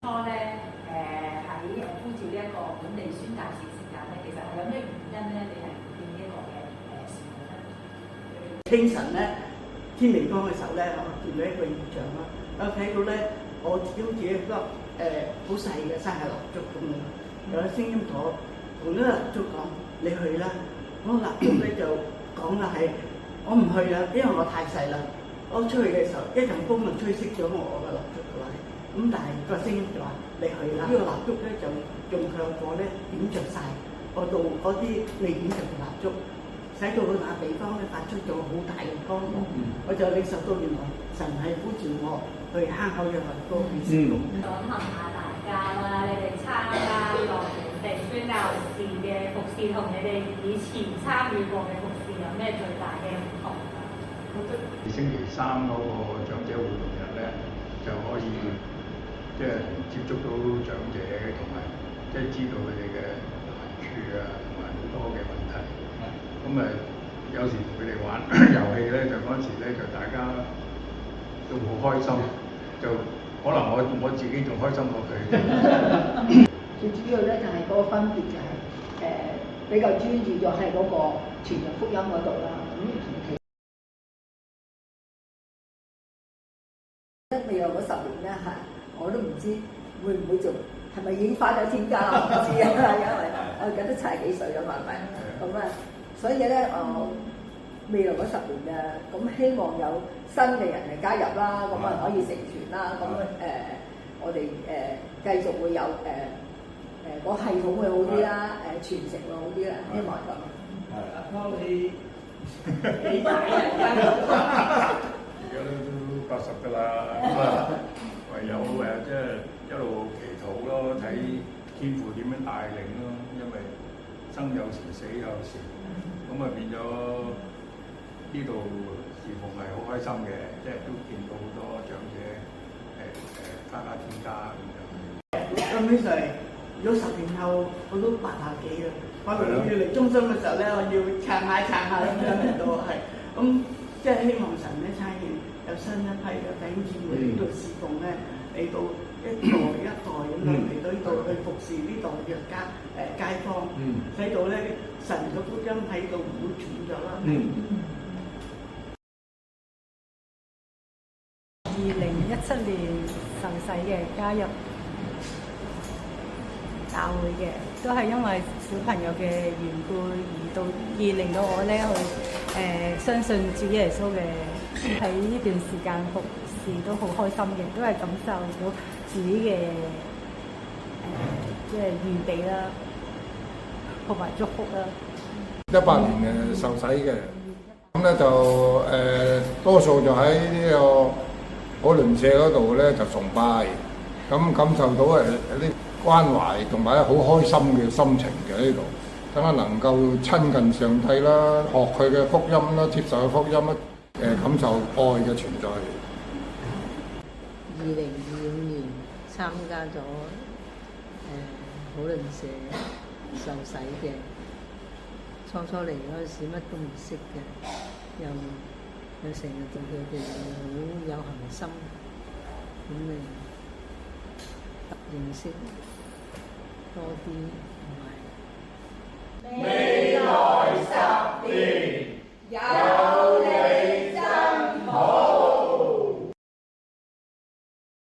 初咧喺呼召呢一個本地宣教士時間咧，其實係有咩原因咧？你係決定呢一個嘅事務咧？清晨咧，天未光嘅時候咧，我見到一個異象啦。我睇到咧，我自己好似一個好細嘅生日蠟燭咁樣，有個聲音同呢個蠟燭講：你去啦！嗰個蠟燭咧就講啦係，我唔去啦，因為我太細啦。我出去嘅時候，一陣風就吹熄咗我嘅蠟燭嘅位。咁但係個聲音就話：你去啦！呢個蠟燭咧就用強火咧點着晒我度嗰啲未點着嘅蠟燭，使到嗰笪地方咧發出咗好大嘅光芒。我就領受到原來神係呼召我去坑口嘅民歌去事工。想問下大家啦，你哋參加呢個本地宣教士嘅服侍，同你哋以前參與過嘅服侍有咩最大嘅唔同啊？星期三嗰個長者活動日咧，就可以即係接觸到長者，同埋即係知道佢哋嘅難處啊，同埋好多嘅問題。咁有時同佢哋玩遊戲咧，就嗰陣時咧就大家都好開心，就可能我自己仲開心過佢。最主要咧就係嗰個分別就係比較專注咗喺嗰個傳揚福音嗰度啦。未來嗰10年咧係，我都唔知會唔會做，係咪已經返咗天家啦？我唔知啊，因為我而家都70幾歲啦，係咪？咁啊，所以咧未來嗰10年啊，咁希望有新嘅人嚟加入啦，咁啊可以成全啦，咁我哋繼續會有個系統會好啲啦，傳承會好啲啦，希望咁。係啦，你大啊！而家都80㗎啦，咁啊唯有即係一路祈禱咯，睇天父點樣帶領咯，因為生有時死有時，咁啊變咗呢度侍奉係好開心嘅，即係都見到好多長者返天家咁樣。咁呢就係，如果10年後我都80幾啦，可能要嚟中心嘅時候咧，我要撐下咁樣嚟到係，咁即係希望神咧差遣有新一批嘅弟兄姊妹嚟到侍奉咧，嚟到一代一代咁樣嚟到呢度去服侍呢度嘅街坊，使到咧神嘅福音喺度唔會斷咗啦。2017年受洗嘅加入教會嘅，都係因為小朋友嘅緣故而令到我咧去相信主耶穌嘅，喺呢段時間服侍都好開心嘅，都係感受到主嘅即係預備啦，同埋祝福啦。18年受洗嘅，咁咧就多數就喺呢個普倫社嗰度咧就崇拜，咁感受到啲關懷同埋好開心嘅心情嘅呢度，等下能夠親近上帝啦，學佢嘅福音啦，接受佢福音啦，感受愛嘅存在。2025年參加咗普倫社受洗嘅，初嚟嗰陣時乜都唔識嘅，又成日對佢哋好有恒心，咁認識多啲，同埋未來10年有